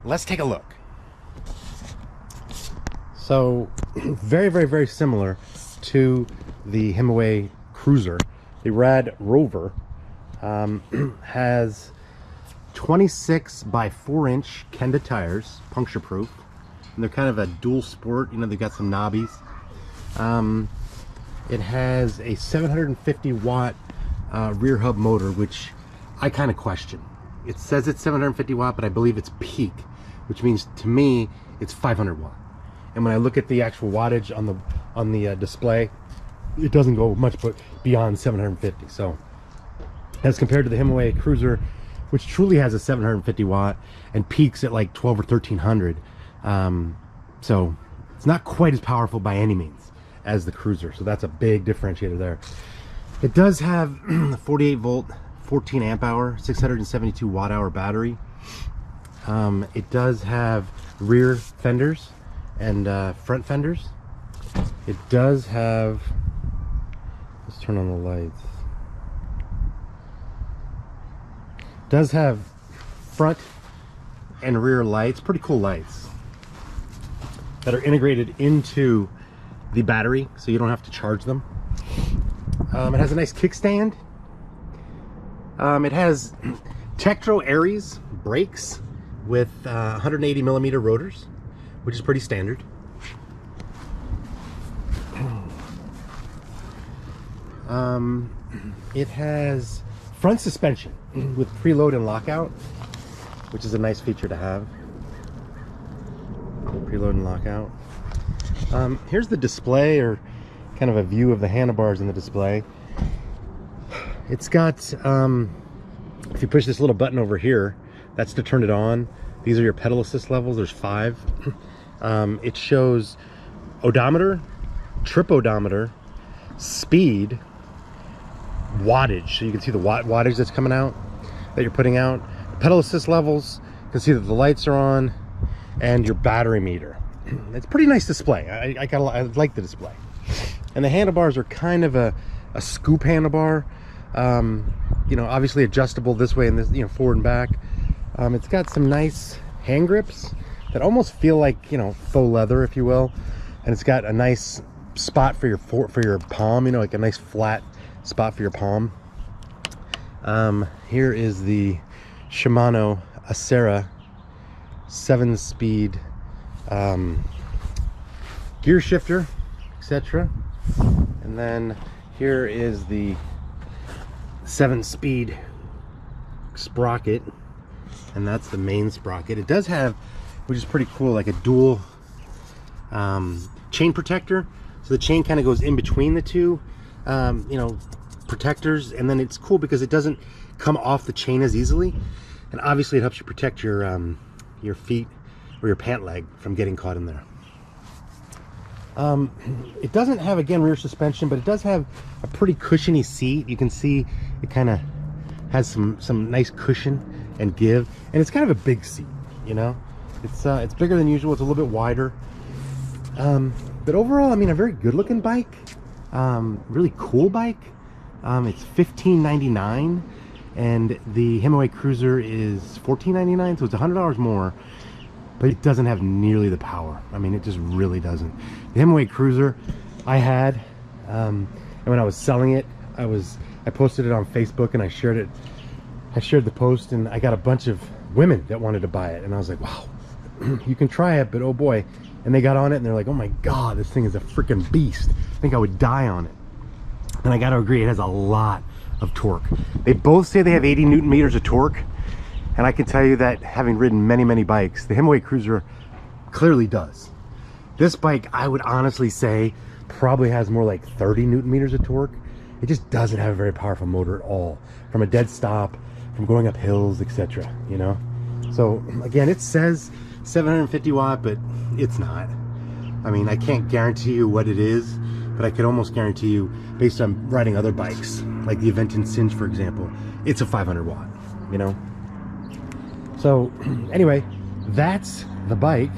let's take a look. So very similar to the Himaway Cruiser. The RadRover has 26 by 4-inch Kenda tires, puncture proof, and they're kind of a dual sport. You know, they've got some knobbies. It has a 750 watt rear hub motor, which I kind of question. It says it's 750 watt, but I believe it's peak, which means to me it's 500 watt. And when I look at the actual wattage on the display, it doesn't go much but beyond 750. So as compared to the Himaway Cruiser, which truly has a 750 watt and peaks at like 12 or 1300, so it's not quite as powerful by any means as the Cruiser. So that's a big differentiator there. It does have a 48 volt 14 amp hour 672 watt hour battery. It does have rear fenders and front fenders. It does have, let's turn on the lights. It does have front and rear lights, pretty cool lights that are integrated into the battery, so you don't have to charge them. It has a nice kickstand. It has Tektro Aries brakes with 180 millimeter rotors, which is pretty standard. It has front suspension with preload and lockout, which is a nice feature to have. Preload and lockout. Here's the display, or kind of a view of the handlebars in the display. It's got, if you push this little button over here, that's to turn it on. These are your pedal assist levels. There's 5. It shows odometer, trip odometer, speed, wattage, so you can see the wattage that's coming out, that you're putting out, pedal assist levels, you can see that the lights are on, and your battery meter. It's a pretty nice display. I like the display. And the handlebars are kind of a scoop handlebar, you know, obviously adjustable this way and this, you know, forward and back. It's got some nice hand grips that almost feel like, you know, faux leather, if you will, and it's got a nice spot for your palm, you know, like a nice flat spot for your palm. Here is the Shimano Acera 7-speed gear shifter, etc. And then here is the 7-speed sprocket, and that's the main sprocket. It does have, which is pretty cool, like a dual chain protector, so the chain kind of goes in between the two you know, protectors, and then it's cool because it doesn't come off the chain as easily, and obviously it helps you protect your feet or your pant leg from getting caught in there. It doesn't have, again, rear suspension, but it does have a pretty cushiony seat. You can see it kind of has some nice cushion and give, and it's kind of a big seat, you know. It's bigger than usual. It's a little bit wider, but overall, I mean, a very good looking bike, really cool bike. It's $15.99, and the Himaway Cruiser is $14.99, so it's $100 more, but it doesn't have nearly the power. I mean, it just really doesn't. The Himaway Cruiser I had, and when I was selling it, I posted it on Facebook, and I shared the post, and I got a bunch of women that wanted to buy it, and I was like, wow, you can try it, but oh boy. And they got on it, and they're like, oh my god, this thing is a freaking beast. I think I would die on it. And I gotta agree, it has a lot of torque. They both say they have 80 Newton meters of torque, and I can tell you that, having ridden many bikes, the Himaway Cruiser clearly does. This bike, I would honestly say, probably has more like 30 Newton meters of torque. It just doesn't have a very powerful motor at all, from a dead stop, from going up hills, etc., you know. So again, it says 750 watt, but it's not. I mean, I can't guarantee you what it is, but I could almost guarantee you, based on riding other bikes, like the Aventon Cinch, for example, it's a 500 watt, you know. So anyway, that's the bike.